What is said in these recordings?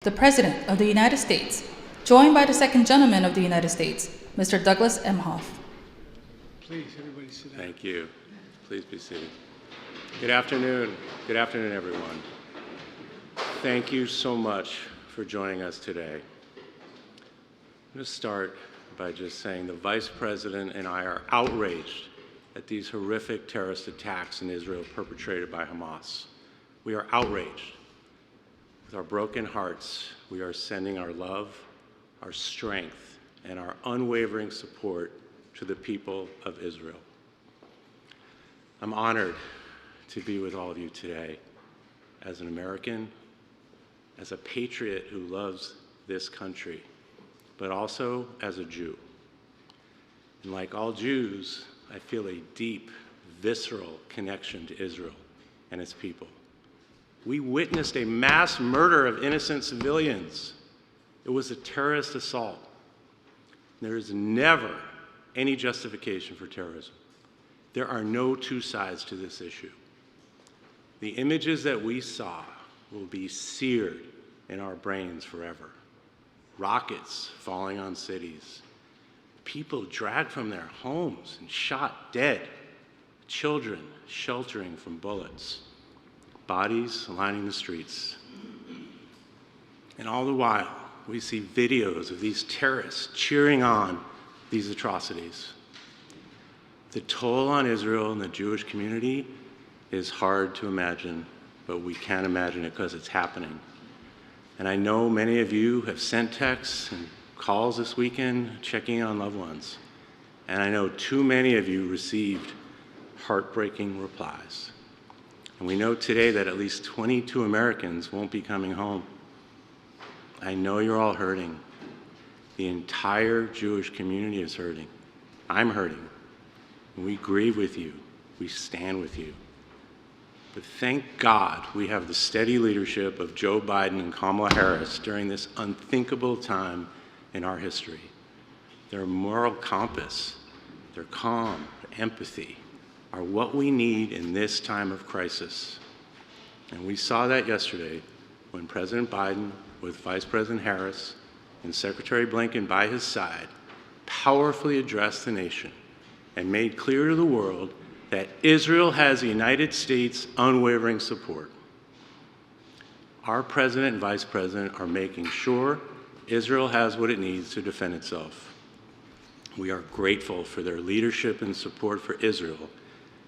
The President of the United States, joined by the Second Gentleman of the United States, Mr. Douglas Emhoff. Please, everybody sit down. Thank you. Please be seated. Good afternoon. Good afternoon, everyone. Thank you so much for joining us today. I'm going to start by just saying the Vice President and I are outraged at these horrific terrorist attacks in Israel perpetrated by Hamas. We are outraged. With our broken hearts, we are sending our love, our strength, and our unwavering support to the people of Israel. I'm honored to be with all of you today as an American, as a patriot who loves this country, but also as a Jew. And like all Jews, I feel a deep, visceral connection to Israel and its people. We witnessed a mass murder of innocent civilians. It was a terrorist assault. There is never any justification for terrorism. There are no two sides to this issue. The images that we saw will be seared in our brains forever. Rockets falling on cities, people dragged from their homes and shot dead, children sheltering from bullets, bodies lining the streets. And all the while, we see videos of these terrorists cheering on these atrocities. The toll on Israel and the Jewish community is hard to imagine, but we can imagine it because it's happening. And I know many of you have sent texts and calls this weekend checking on loved ones. And I know too many of you received heartbreaking replies. And we know today that at least 22 Americans won't be coming home. I know you're all hurting. The entire Jewish community is hurting. I'm hurting. And we grieve with you. We stand with you. But thank God we have the steady leadership of Joe Biden and Kamala Harris during this unthinkable time in our history. Their moral compass, their calm, their empathy, are what we need in this time of crisis. And we saw that yesterday when President Biden, with Vice President Harris and Secretary Blinken by his side, powerfully addressed the nation and made clear to the world that Israel has the United States' unwavering support. Our President and Vice President are making sure Israel has what it needs to defend itself. We are grateful for their leadership and support for Israel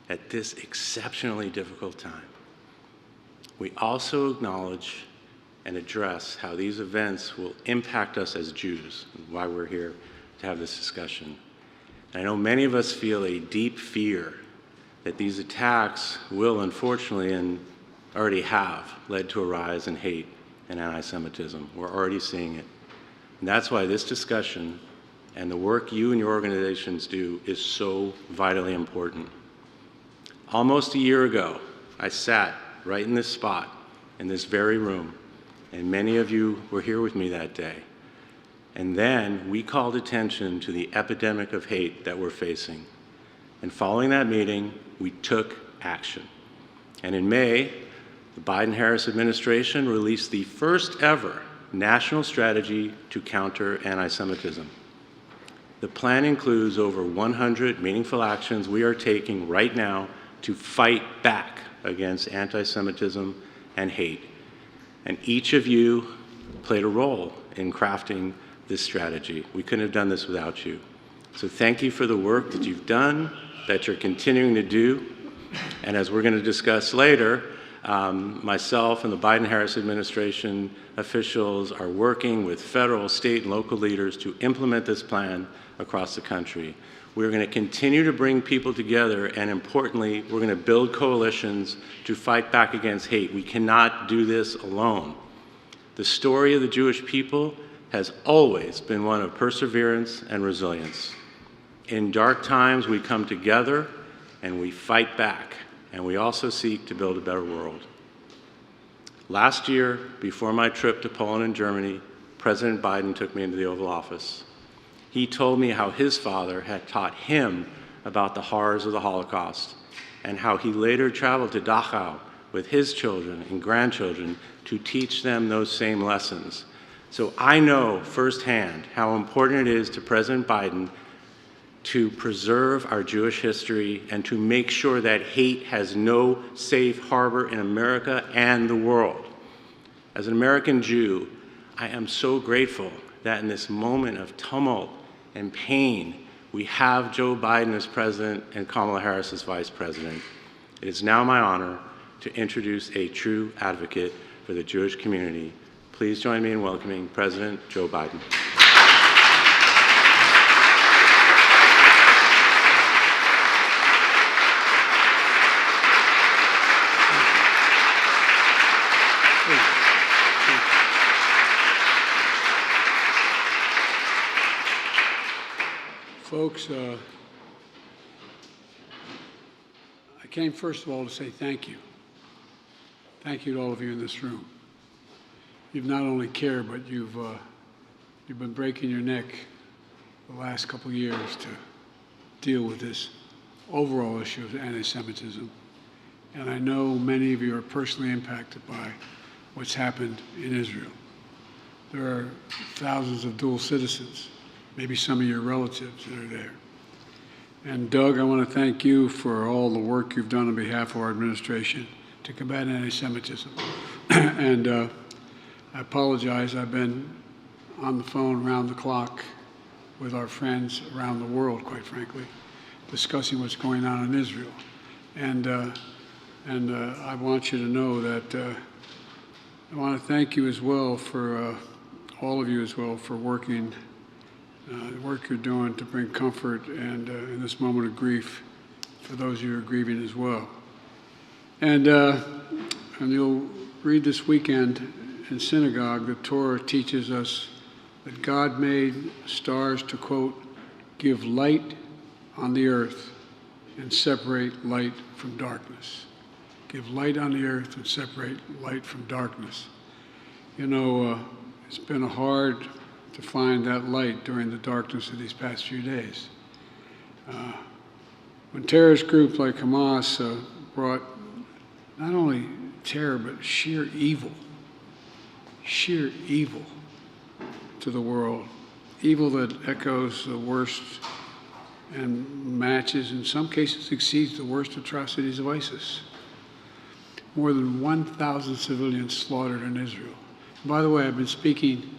at this exceptionally difficult time. We also acknowledge and address how these events will impact us as Jews, and why we're here to have this discussion. And I know many of us feel a deep fear that these attacks will, unfortunately, and already have, led to a rise in hate and anti-Semitism. We're already seeing it. And that's why this discussion and the work you and your organizations do is so vitally important. Almost a year ago, I sat right in this spot, in this very room, and many of you were here with me that day. And then we called attention to the epidemic of hate that we're facing. And following that meeting, we took action. And in May, the Biden-Harris administration released the first ever national strategy to counter anti-Semitism. The plan includes over 100 meaningful actions we are taking right now to fight back against anti-Semitism and hate. And each of you played a role in crafting this strategy. We couldn't have done this without you. So thank you for the work that you've done, that you're continuing to do. And as we're going to discuss later, myself and the Biden-Harris administration officials are working with federal, state, and local leaders to implement this plan across the country. We're going to continue to bring people together, and importantly, we're going to build coalitions to fight back against hate. We cannot do this alone. The story of the Jewish people has always been one of perseverance and resilience. In dark times, we come together and we fight back, and we also seek to build a better world. Last year, before my trip to Poland and Germany, President Biden took me into the Oval Office. He told me how his father had taught him about the horrors of the Holocaust, and how he later traveled to Dachau, with his children and grandchildren to teach them those same lessons. So I know firsthand how important it is to President Biden to preserve our Jewish history and to make sure that hate has no safe harbor in America and the world. As an American Jew, I am so grateful that in this moment of tumult and pain, we have Joe Biden as president and Kamala Harris as vice president. It is now my honor to introduce a true advocate for the Jewish community. Please join me in welcoming President Joe Biden. Folks, I came first of all to say thank you. Thank you to all of you in this room. You've not only cared, but you've been breaking your neck the last couple of years to deal with this overall issue of anti-Semitism. And I know many of you are personally impacted by what's happened in Israel. There are thousands of dual citizens, maybe some of your relatives that are there. And Doug, I want to thank you for all the work you've done on behalf of our administration to combat anti-Semitism. And I apologize, I've been on the phone around the clock with our friends around the world, quite frankly, discussing what's going on in Israel. And I want you to know that I want to thank you as well for, all of you as well, for working, the work you're doing to bring comfort and in this moment of grief for those of you who are grieving as well. And you'll read this weekend in synagogue, the Torah teaches us that God made stars to, quote, give light on the earth and separate light from darkness. Give light on the earth and separate light from darkness. You know, it's been hard to find that light during the darkness of these past few days. When terrorist groups like Hamas brought not only terror, but sheer evil to the world, evil that echoes the worst and matches, in some cases exceeds the worst atrocities of ISIS. More than 1,000 civilians slaughtered in Israel. By the way, I've been speaking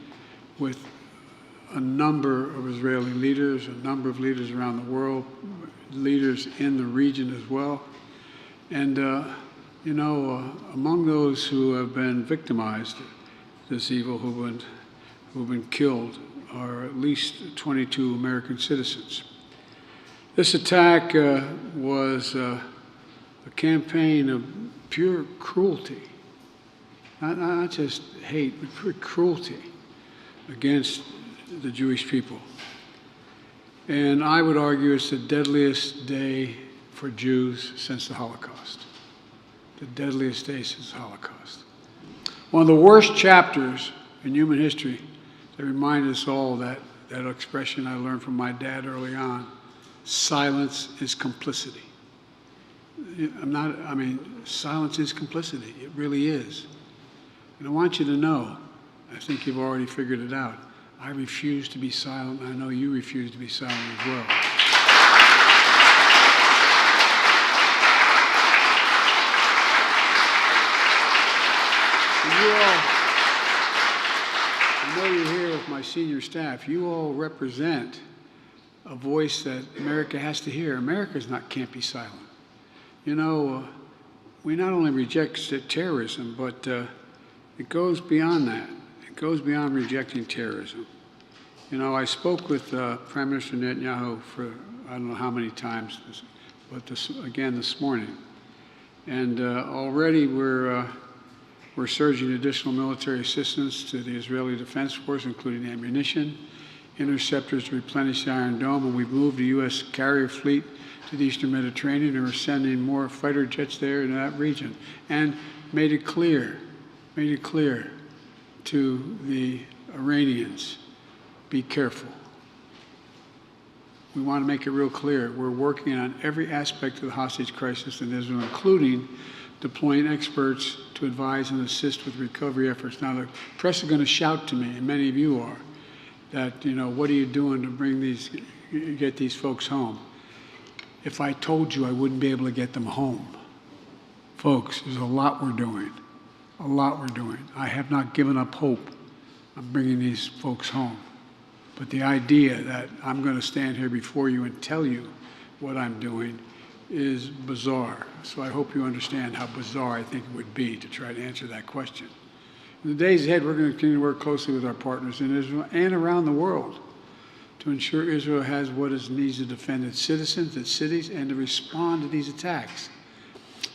with a number of Israeli leaders, a number of leaders around the world, leaders in the region as well. And, you know, among those who have been victimized, this evil, who've been killed, are at least 22 American citizens. This attack was a campaign of pure cruelty, not just hate, but pure cruelty against the Jewish people. And I would argue it's the deadliest day for Jews since the Holocaust. The deadliest day since the Holocaust. One of the worst chapters in human history that reminded us all that expression I learned from my dad early on, silence is complicity. Silence is complicity. It really is. And I want you to know, I think you've already figured it out, I refuse to be silent. I know you refuse to be silent as well. And you all, I know you're here with my senior staff. You all represent a voice that America has to hear. America can't be silent. You know, we not only reject terrorism, but it goes beyond that. It goes beyond rejecting terrorism. You know, I spoke with Prime Minister Netanyahu for I don't know how many times, but again this morning. And already we're surging additional military assistance to the Israeli Defense Force, including ammunition, interceptors to replenish the Iron Dome, and we've moved the U.S. carrier fleet to the Eastern Mediterranean, and we're sending more fighter jets there in that region, and made it clear to the Iranians, be careful. We want to make it real clear. We're working on every aspect of the hostage crisis in Israel, including deploying experts to advise and assist with recovery efforts. Now, the press is going to shout to me, and many of you are, that, what are you doing to get these folks home? If I told you, I wouldn't be able to get them home. Folks, there's a lot we're doing. A lot we're doing. I have not given up hope on bringing these folks home. But the idea that I'm going to stand here before you and tell you what I'm doing is bizarre. So I hope you understand how bizarre I think it would be to try to answer that question. In the days ahead, we're going to continue to work closely with our partners in Israel and around the world to ensure Israel has what it needs to defend its citizens, its cities, and to respond to these attacks.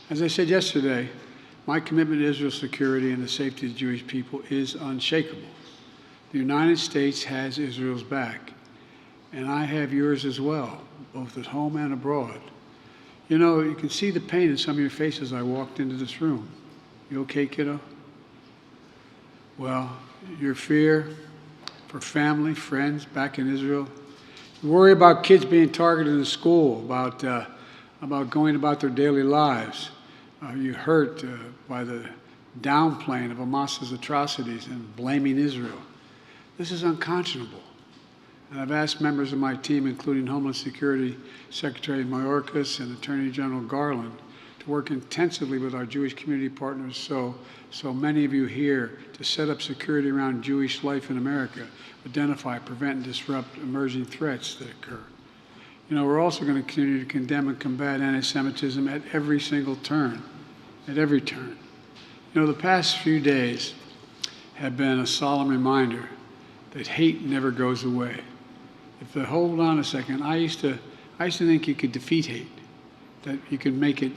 As I said yesterday, my commitment to Israel's security and the safety of the Jewish people is unshakable. The United States has Israel's back, and I have yours as well, both at home and abroad. You can see the pain in some of your faces. I walked into this room. You okay, kiddo? Well, your fear for family, friends back in Israel. You worry about kids being targeted in school, about going about their daily lives. You're hurt by the downplaying of Hamas's atrocities and blaming Israel. This is unconscionable. And I've asked members of my team, including Homeland Security Secretary Mayorkas and Attorney General Garland, to work intensively with our Jewish community partners so many of you here to set up security around Jewish life in America, identify, prevent, and disrupt emerging threats that occur. We're also going to continue to condemn and combat anti-Semitism at every single turn, at every turn. The past few days have been a solemn reminder that hate never goes away. Hold on a second, I used to think you could defeat hate, that you could make it,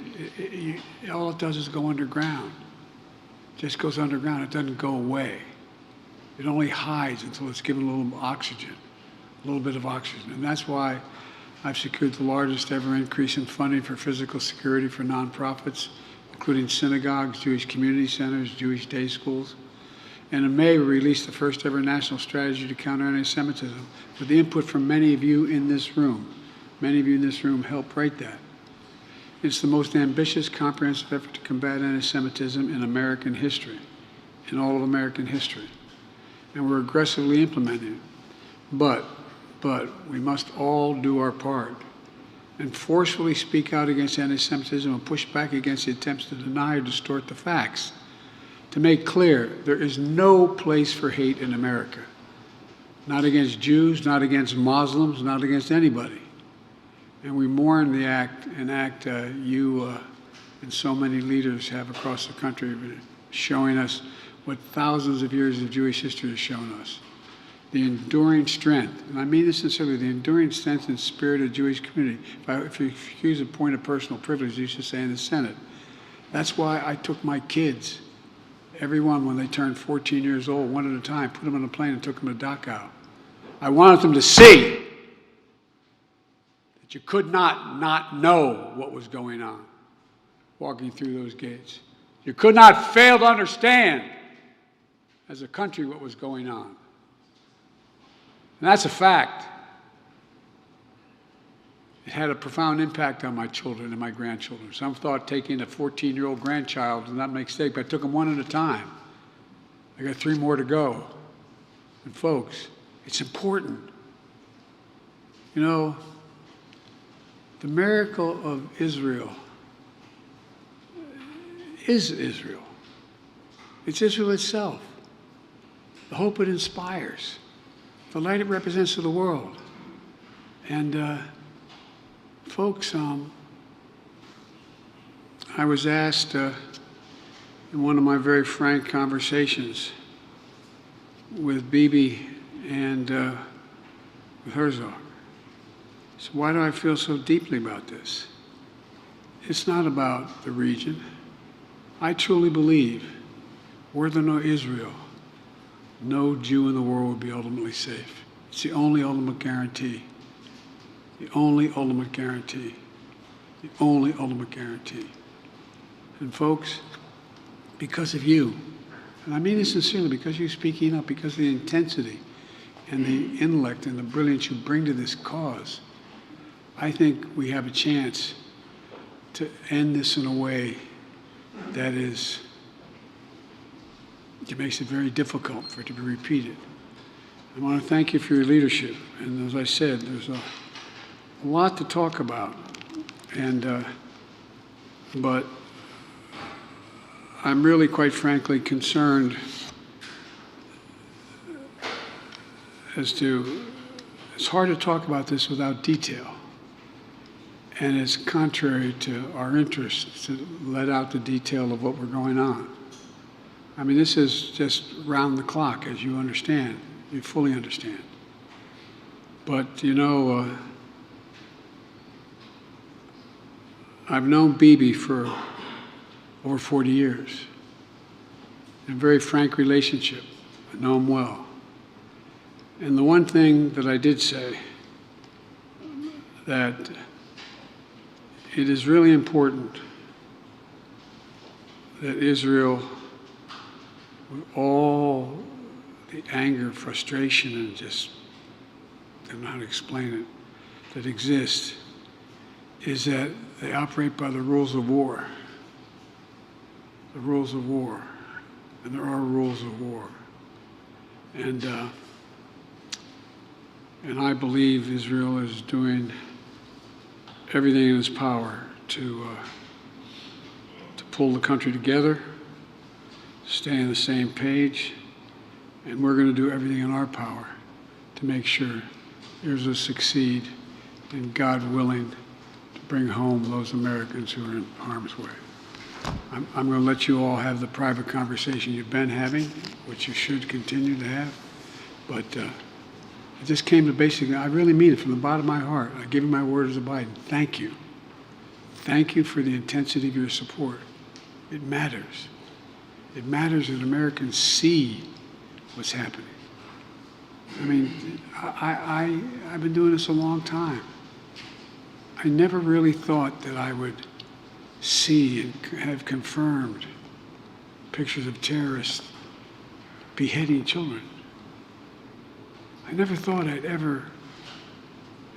all it does is go underground. It just goes underground, it doesn't go away. It only hides until it's given a little oxygen, a little bit of oxygen. And that's why I've secured the largest ever increase in funding for physical security for nonprofits, including synagogues, Jewish community centers, Jewish day schools. And in May, we released the first ever national strategy to counter anti-Semitism with the input from many of you in this room. Many of you in this room helped write that. It's the most ambitious, comprehensive effort to combat anti-Semitism in American history, in all of American history. And we're aggressively implementing it. But we must all do our part and forcefully speak out against anti-Semitism and push back against the attempts to deny or distort the facts. To make clear, there is no place for hate in America. Not against Jews, not against Muslims, not against anybody. And we mourn the act you and so many leaders have across the country, showing us what thousands of years of Jewish history has shown us. The enduring strength, and I mean this sincerely, the enduring strength and spirit of the Jewish community. If you excuse a point of personal privilege, you should say in the Senate. That's why I took my kids, everyone when they turned 14 years old, one at a time, put them on a plane and took them to Dachau. I wanted them to see that you could not know what was going on walking through those gates. You could not fail to understand as a country what was going on. And that's a fact. It had a profound impact on my children and my grandchildren. Some thought taking a 14-year-old grandchild was not a mistake, but I took them one at a time. I got 3 more to go. And folks, it's important. The miracle of Israel is Israel. It's Israel itself. The hope it inspires. The light it represents to the world. And folks, I was asked in one of my very frank conversations with Bibi and with Herzog, so why do I feel so deeply about this? It's not about the region. I truly believe, were there no Israel, no Jew in the world would be ultimately safe. It's the only ultimate guarantee. The only ultimate guarantee. The only ultimate guarantee. And folks, because of you, and I mean this sincerely, because you're speaking up, because of the intensity and the intellect and the brilliance you bring to this cause, I think we have a chance to end this in a way that is, it makes it very difficult for it to be repeated. I want to thank you for your leadership. And as I said, there's a lot to talk about. And, but I'm really, quite frankly, concerned as to, it's hard to talk about this without detail. And it's contrary to our interests to let out the detail of what we're going on. I mean, this is just round the clock, as you understand. You fully understand. But, you know, I've known Bibi for over 40 years. In a very frank relationship. I know him well. And the one thing that I did say, that it is really important that Israel, with all the anger, frustration, and just, I don't know how to explain it, that exists, is that they operate by the rules of war. The rules of war. And there are rules of war. And I believe Israel is doing everything in its power to pull the country together, stay on the same page, and we're going to do everything in our power to make sure Israel succeed, and God willing, to bring home those Americans who are in harm's way. I'm going to let you all have the private conversation you've been having, which you should continue to have, but it just came to basically, I really mean it from the bottom of my heart. I give you my word as a Biden. Thank you. Thank you for the intensity of your support. It matters. It matters that Americans see what's happening. I mean, I've been doing this a long time. I never really thought that I would see and have confirmed pictures of terrorists beheading children. I never thought I'd ever,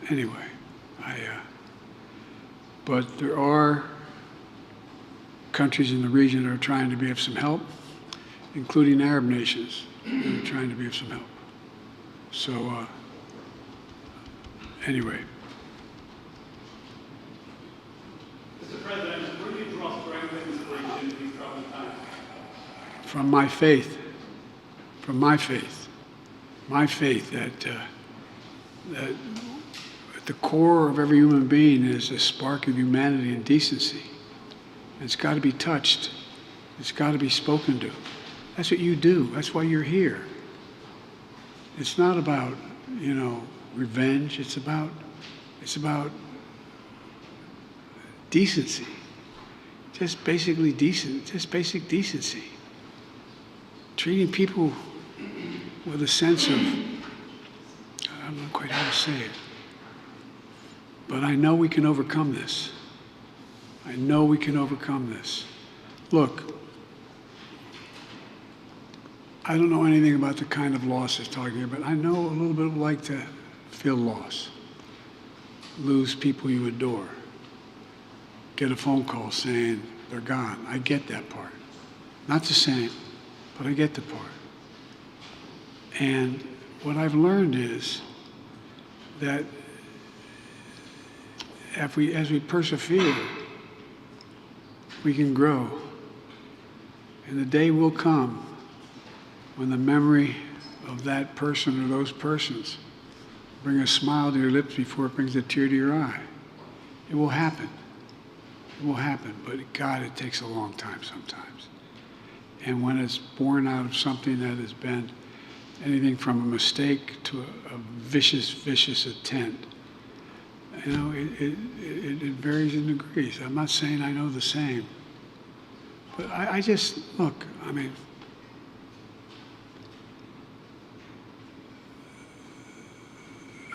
anyway, but there are countries in the region that are trying to be of some help, including Arab nations that are trying to be of some help. So, anyway. Mr. President, where do you draw strength and inspiration in these troubling times? From my faith. From my faith. My faith that at the core of every human being is a spark of humanity and decency. And it's got to be touched. It's got to be spoken to. That's what you do. That's why you're here. It's not about, you know, revenge. It's about decency. Just basically decent. Just basic decency. Treating people with a sense of, I don't know quite how to say it, but I know we can overcome this. I know we can overcome this. Look, I don't know anything about the kind of loss it's talking about, but I know a little bit like to feel loss, lose people you adore, get a phone call saying they're gone. I get that part. Not the same, but I get the part. And what I've learned is that as we persevere, we can grow. And the day will come when the memory of that person or those persons bring a smile to your lips before it brings a tear to your eye. It will happen. It will happen. But God, it takes a long time sometimes. And when it's born out of something that has been anything from a mistake to a vicious intent, you know, it varies in degrees. I'm not saying I know the same. But I just, look, I mean,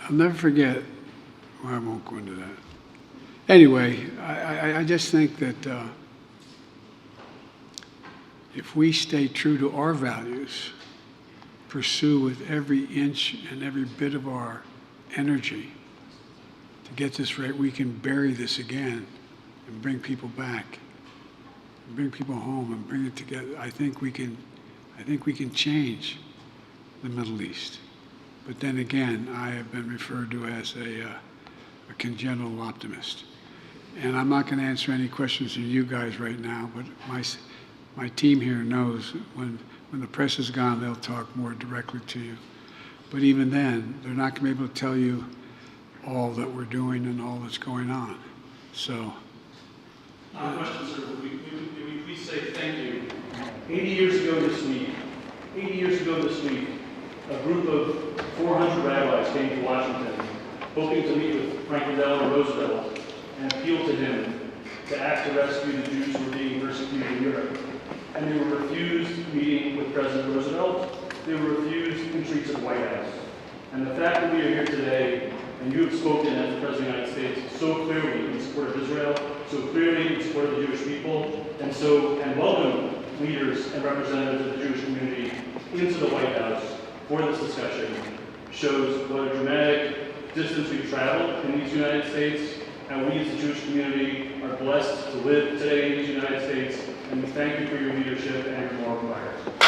I'll never forget, well, I won't go into that. Anyway, I just think that if we stay true to our values, pursue with every inch and every bit of our energy to get this right, we can bury this again and bring people back. bring people home and bring it together. I think we can change the Middle East. But then again, I have been referred to as a congenital optimist. And I'm not going to answer any questions from you guys right now, but my team here knows when the press is gone, they'll talk more directly to you. But even then, they're not going to be able to tell you all that we're doing and all that's going on. So. Question, sir. Would we please say thank you? 80 years ago this week, a group of 400 rabbis came to Washington, hoping to meet with Franklin Delano Roosevelt and appeal to him to act to rescue the Jews who were being persecuted in Europe. And they were refused meeting with President Roosevelt. They were refused entry to the White House. And the fact that we are here today, and you have spoken as the President of the United States so clearly in support of Israel, so clearly in support of the Jewish people, and welcome leaders and representatives of the Jewish community into the White House for this discussion, shows what a dramatic distance we've traveled in these United States, and we as the Jewish community are blessed to live today in these United States, and we thank you for your leadership and your moral fire.